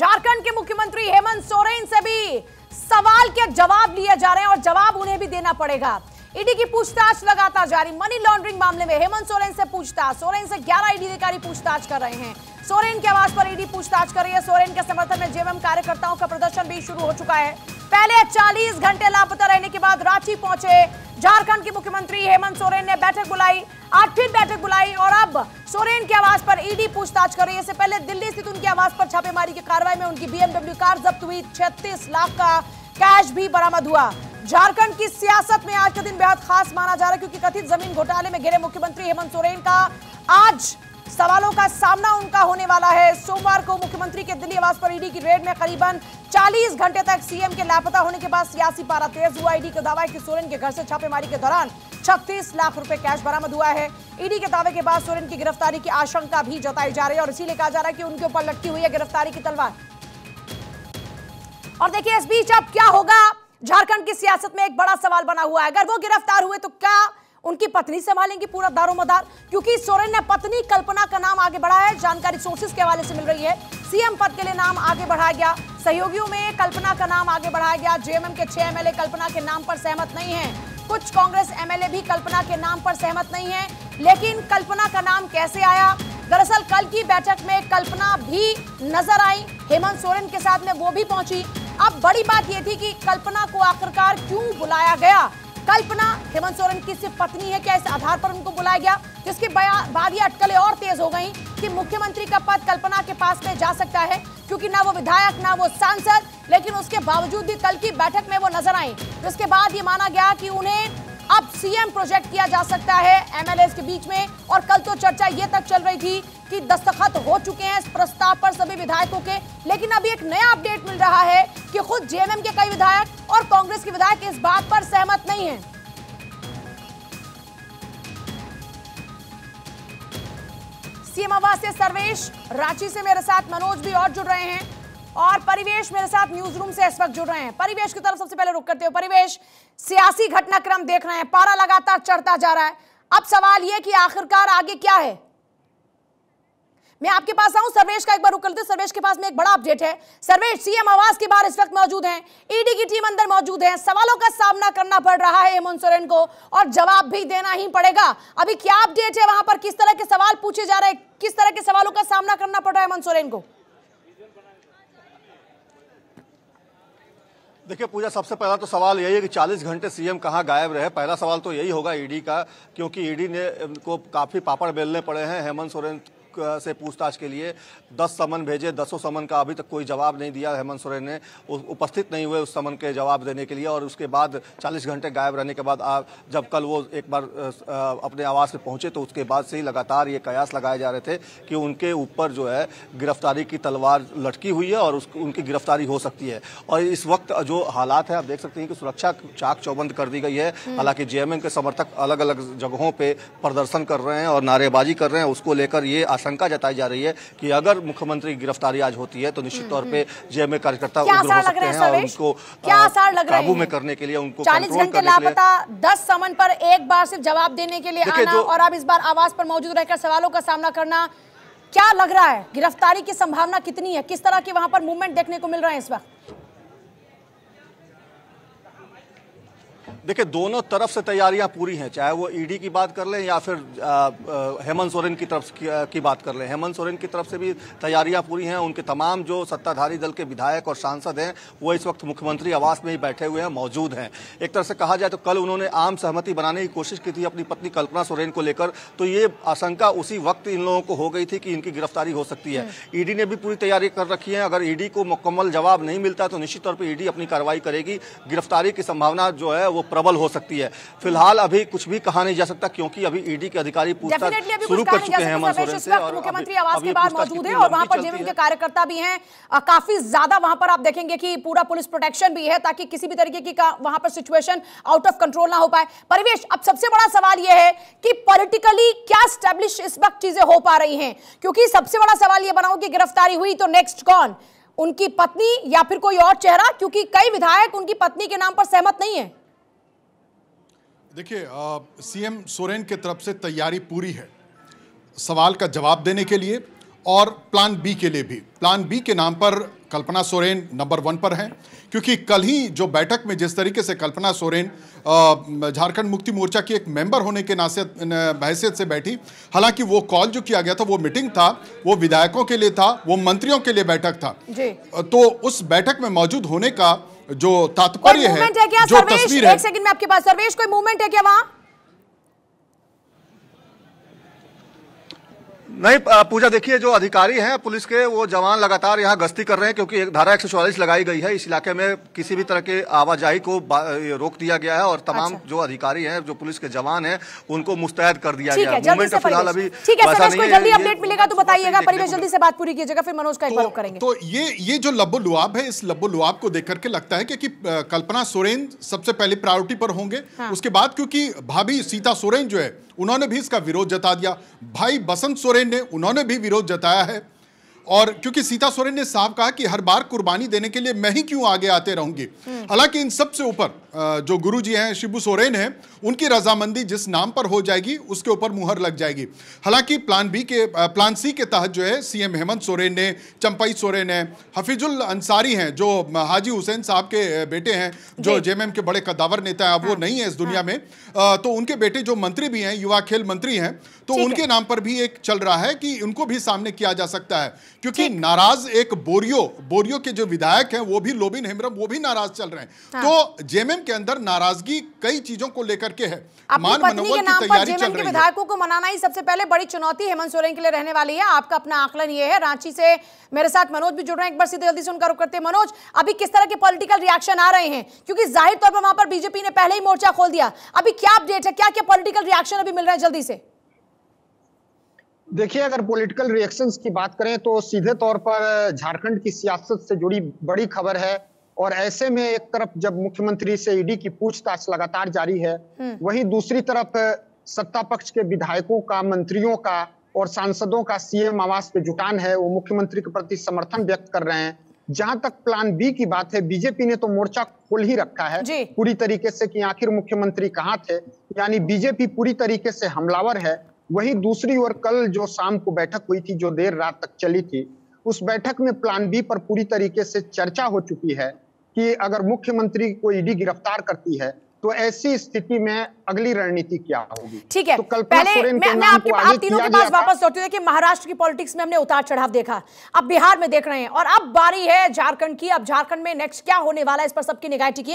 झारखंड के मुख्यमंत्री हेमंत सोरेन से भी सवाल के जवाब लिए जा रहे हैं और जवाब उन्हें भी देना पड़ेगा। ईडी की पूछताछ लगातार जारी। मनी लॉन्ड्रिंग मामले में हेमंत सोरेन से पूछताछ। सोरेन से 11 ईडी अधिकारी पूछताछ कर रहे हैं। सोरेन के आवास पर ईडी पूछताछ कर रही है। सोरेन के समर्थन में जेएमएम कार्यकर्ताओं का प्रदर्शन भी शुरू हो चुका है। पहले 40 घंटे लापता रहने के बाद रांची पहुंचे झारखंड के मुख्यमंत्री हेमंत सोरेन ने बैठक बुलाई, आज फिर बैठक बुलाई और अब सोरेन के आवास पर ईडी पूछताछ कर रही है। इससे पहले दिल्ली स्थित उनके आवास पर छापेमारी की कार्रवाई में उनकी बीएमडब्ल्यू कार जब्त हुई। 36 लाख का कैश भी बरामद हुआ। झारखंड की सियासत में आज का दिन बेहद खास माना जा रहा है क्योंकि कथित जमीन घोटाले में घिरे मुख्यमंत्री हेमंत सोरेन का आज सवालों का सामना उनका होने वाला है। सोमवार को मुख्यमंत्री के दिल्ली आवास पर ईडी की रेड में करीबन 40 घंटे तक सीएम के लापता होने के बाद सियासी पारा तेज हुआ। ईडी का दावा है कि सोरेन के घर से छापेमारी के दौरान 36 लाख रुपए कैश बरामद हुआ है। ईडी के दावे के बाद सोरेन की गिरफ्तारी की आशंका भी जताई जा रही है और इसीलिए कहा जा रहा है कि उनके ऊपर लटकी हुई है गिरफ्तारी की तलवार। और देखिए इस बीच अब क्या होगा, झारखंड की सियासत में एक बड़ा सवाल बना हुआ है। अगर वो गिरफ्तार हुए तो क्या उनकी पत्नी संभालेंगी पूरा दारोमदार? क्योंकि सोरेन ने पत्नी कल्पना का नाम आगे बढ़ाया है। जानकारी सोर्सेज के हवाले से मिल रही है। सीएम पद के लिए नाम आगे बढ़ाया गया। सहयोगियों में कल्पना का नाम आगे बढ़ाया गया। जेएमएम के 6 एमएलए कल्पना के नाम पर सहमत नहीं है। कुछ कांग्रेस एमएलए भी कल्पना के नाम पर सहमत नहीं है। लेकिन कल्पना का नाम कैसे आया? दरअसल कल की बैठक में कल्पना भी नजर आई। हेमंत सोरेन के साथ में वो भी पहुंची। अब बड़ी बात यह थी कि कल्पना को आखिरकार क्यों बुलाया गया? कल्पना हेमंत सोरेन की सिर्फ पत्नी है, क्या इस आधार पर उनको बुलाया गया? जिसके बाद ये अटकलें और तेज हो गई कि मुख्यमंत्री का पद कल्पना के पास में जा सकता है क्योंकि ना वो विधायक ना वो सांसद, लेकिन उसके बावजूद भी कल की बैठक में वो नजर आई। जिसके बाद ये माना गया कि उन्हें अब सीएम प्रोजेक्ट किया जा सकता है एमएलएस के बीच में। और कल तो चर्चा ये तक चल रही थी कि दस्तखत हो चुके हैं इस प्रस्ताव पर सभी विधायकों के। लेकिन अभी एक नया अपडेट मिल रहा है कि खुद जेएमएम के कई विधायक और कांग्रेस के विधायक इस बात पर सहमत नहीं हैं। सीएम आवास से सर्वेश, रांची से मेरे साथ मनोज भी और जुड़ रहे हैं और परिवेश मेरे साथ न्यूज रूम से इस वक्त जुड़ रहे हैं। परिवेश की तरफ सबसे पहले रुक करते हो। परिवेश, सियासी घटनाक्रम देख रहे हैं, पारा लगातार चढ़ता जा रहा है। अब सवाल यह कि आखिरकार आगे क्या है? मैं आपके पास आऊं, सर्वेश का एक बार रुक करते। सर्वेश के पास में एक बड़ा अपडेट है। सर्वेश, सीएम आवास के बाहर इस वक्त मौजूद हैं, ईडी की टीम अंदर मौजूद है। सवालों का सामना करना पड़ रहा है हेमंत सोरेन को और जवाब भी देना ही पड़ेगा। अभी क्या अपडेट है वहां पर? किस तरह के सवाल पूछे जा रहे हैं? किस तरह के सवालों का सामना करना पड़ रहा है हेमंत सोरेन को? देखिए पूजा, सबसे पहला तो सवाल यही है कि 40 घंटे सीएम कहां गायब रहे। पहला सवाल तो यही होगा ईडी का, क्योंकि ईडी ने को काफी पापड़ बेलने पड़े हैं हेमंत सोरेन से पूछताछ के लिए। 10 समन भेजे, 10 समन का अभी तक कोई जवाब नहीं दिया हेमंत सोरेन ने। उपस्थित नहीं हुए उस समन के जवाब देने के लिए। और उसके बाद 40 घंटे गायब रहने के बाद जब कल वो एक बार अपने आवास में पहुंचे तो उसके बाद से ही लगातार ये कयास लगाए जा रहे थे कि उनके ऊपर जो है गिरफ्तारी की तलवार लटकी हुई है और उनकी गिरफ्तारी हो सकती है। और इस वक्त जो हालात है आप देख सकते हैं कि सुरक्षा चाक चौबंद कर दी गई है। हालांकि जेएमएम के समर्थक अलग अलग जगहों पे प्रदर्शन कर रहे हैं और नारेबाजी कर रहे हैं। उसको लेकर ये आशंका जताई जा रही है कि अगर मुख्यमंत्री की गिरफ्तारी आज होती है तो निश्चित तौर पे जेएमएम कार्यकर्ता उग्र हो सकते हैं और उनको काबू में करने के लिए, उनको 40 घंटे लापता, 10 समन पर एक बार सिर्फ जवाब देने के लिए आना और अब इस बार आवास पर मौजूद रहकर सवालों का सामना करना, क्या लग रहा है गिरफ्तारी की संभावना कितनी है? किस तरह के वहां पर मूवमेंट देखने को मिल रहे हैं इस वक्त? देखिए दोनों तरफ से तैयारियां पूरी हैं, चाहे वो ईडी की बात कर लें या फिर हेमंत सोरेन की तरफ की बात कर लें। हेमंत सोरेन की तरफ से भी तैयारियां पूरी हैं। उनके तमाम जो सत्ताधारी दल के विधायक और सांसद हैं वो इस वक्त मुख्यमंत्री आवास में ही बैठे हुए हैं, मौजूद हैं। एक तरह से कहा जाए तो कल उन्होंने आम सहमति बनाने की कोशिश की थी अपनी पत्नी कल्पना सोरेन को लेकर, तो ये आशंका उसी वक्त इन लोगों को हो गई थी कि इनकी गिरफ्तारी हो सकती है। ईडी ने भी पूरी तैयारी कर रखी है। अगर ईडी को मुकम्मल जवाब नहीं मिलता तो निश्चित तौर पर ईडी अपनी कार्रवाई करेगी। गिरफ्तारी की संभावना जो है वो प्रबल हो सकती है। फिलहाल अभी कुछ भी कहा नहीं जा सकता क्योंकि अभी ईडी के अधिकारी पूछताछ शुरू कर चुके हैं हेमंत सोरेन से और मुख्यमंत्री आवास के बाहर मौजूद है और वहां पर जेएमएम के कार्यकर्ता भी हैं। काफी ज्यादा वहां पर आप देखेंगे कि पूरा पुलिस प्रोटेक्शन भी है ताकि किसी भी तरीके की वहां पर सिचुएशन आउट ऑफ कंट्रोल ना हो पाए। परिवेश, अब सबसे बड़ा सवाल यह है कि पॉलिटिकली क्या स्टैब्लिश इस वक्त चीजें हो पा रही हैं? क्योंकि सबसे बड़ा सवाल यह बनाओ कि गिरफ्तारी हुई तो नेक्स्ट कौन? उनकी पत्नी या फिर कोई और चेहरा? क्योंकि कई विधायक उनकी पत्नी के नाम पर सहमत नहीं है। देखिए सीएम सोरेन की तरफ से तैयारी पूरी है सवाल का जवाब देने के लिए और प्लान बी के लिए भी। प्लान बी के नाम पर कल्पना सोरेन नंबर 1 पर हैं, क्योंकि कल ही जो बैठक में जिस तरीके से कल्पना सोरेन झारखंड मुक्ति मोर्चा की एक मेंबर होने के हैसियत से बैठी, हालांकि वो कॉल जो किया गया था वो मीटिंग था, वो विधायकों के लिए था, वो मंत्रियों के लिए बैठक था जी। तो उस बैठक में मौजूद होने का जो तात्पर्य है, जो तस्वीर है। एक सेकंड में आपके पास सर्वेश, कोई मूवमेंट है क्या वहां? नहीं पूजा, देखिए जो अधिकारी हैं पुलिस के, वो जवान लगातार यहाँ गश्ती कर रहे हैं, क्योंकि धारा 144 लगाई गई है। इस इलाके में किसी भी तरह के आवाजाही को रोक दिया गया है और तमाम जो अधिकारी हैं, जो पुलिस के जवान हैं, उनको मुस्तैद कर दिया गया है। मूवमेंट फिलहाल अभी जल्दी अपडेट मिलेगा तो बताइएगा। परिवेश जल्दी से बात पूरी कीजिएगा, फिर मनोज का एक बार करेंगे। तो ये जो लब्बो लुआब है, इस लब्बो लुआब को देख करके लगता है कि कल्पना सोरेन सबसे पहले प्रायोरिटी पर होंगे। उसके बाद क्योंकि भाभी सीता सोरेन जो है, उन्होंने भी इसका विरोध जता दिया। भाई बसंत सोरेन ने, उन्होंने भी विरोध जताया है। और क्योंकि सीता सोरेन ने साफ कहा कि हर बार कुर्बानी देने के लिए मैं ही क्यों आगे आते रहूंगी। हालांकि इन सब से ऊपर जो गुरुजी हैं, शिबू सोरेन हैं, उनकी रजामंदी जिस नाम पर हो जाएगी उसके ऊपर मुहर लग जाएगी। हालांकि प्लान सी के तहत जो है सीएम हेमंत सोरेन ने, चंपई सोरेन है, हफीजुल अंसारी हैं जो हाजी हुसैन साहब के बेटे हैं, जो जेएमएम के बड़े कद्दावर नेता हैं, अब वो नहीं है इस दुनिया में, तो उनके बेटे जो मंत्री भी हैं, युवा खेल मंत्री हैं, तो उनके नाम पर भी एक चल रहा है कि उनको भी सामने किया जा सकता है। क्योंकि नाराज एक बोरियो के जो विधायक हैं, वो भी लोबिन हेम्ब्रम, वो भी नाराज चल रहे हैं। तो जेएमएम के अंदर नाराजगी कई चीजों को लेकर के है। मान मनोवल की तैयारी चल रही है। विधायकों को मनाना ही सबसे पहले बड़ी चुनौती हेमंत सोरेन के लिए रहने वाली है। आपका अपना आकलन ये है। रांची से मेरे साथ मनोज भी जुड़ रहे हैं, एक बार सीधे जल्दी से उनका रुख करते हैं। मनोज, अभी किस तरह के पॉलिटिकल रिएक्शन आ रहे हैं? क्योंकि जाहिर तौर पर वहां पर बीजेपी ने पहले ही मोर्चा खोल दिया। अभी क्या अपडेट है, क्या क्या पॉलिटिकल रिएक्शन अभी मिल रहे हैं जल्दी से? देखिए, अगर पॉलिटिकल रिएक्शंस की बात करें तो सीधे तौर पर झारखंड की सियासत से जुड़ी बड़ी खबर है। और ऐसे में एक तरफ जब मुख्यमंत्री से ईडी की पूछताछ लगातार जारी है, वहीं दूसरी तरफ सत्ता पक्ष के विधायकों का, मंत्रियों का और सांसदों का सीएम आवास पे जुटान है। वो मुख्यमंत्री के प्रति समर्थन व्यक्त कर रहे हैं। जहां तक प्लान बी की बात है, बीजेपी ने तो मोर्चा खोल ही रखा है पूरी तरीके से कि आखिर मुख्यमंत्री कहां थे। यानी बीजेपी पूरी तरीके से हमलावर है। वहीं दूसरी ओर कल जो शाम को बैठक हुई थी, जो देर रात तक चली थी, उस बैठक में प्लान बी पर पूरी तरीके से चर्चा हो चुकी है कि अगर मुख्यमंत्री को ईडी गिरफ्तार करती है तो ऐसी स्थिति में अगली रणनीति क्या होगी। ठीक है, तो पहले मैं आप तीनों के पास वापस लौटती हूँ कि महाराष्ट्र की पॉलिटिक्स में हमने उतार चढ़ाव देखा, अब बिहार में देख रहे हैं और अब बारी है झारखंड की। अब झारखंड में नेक्स्ट क्या होने वाला है, इस पर सबकी निगाह टिकी है।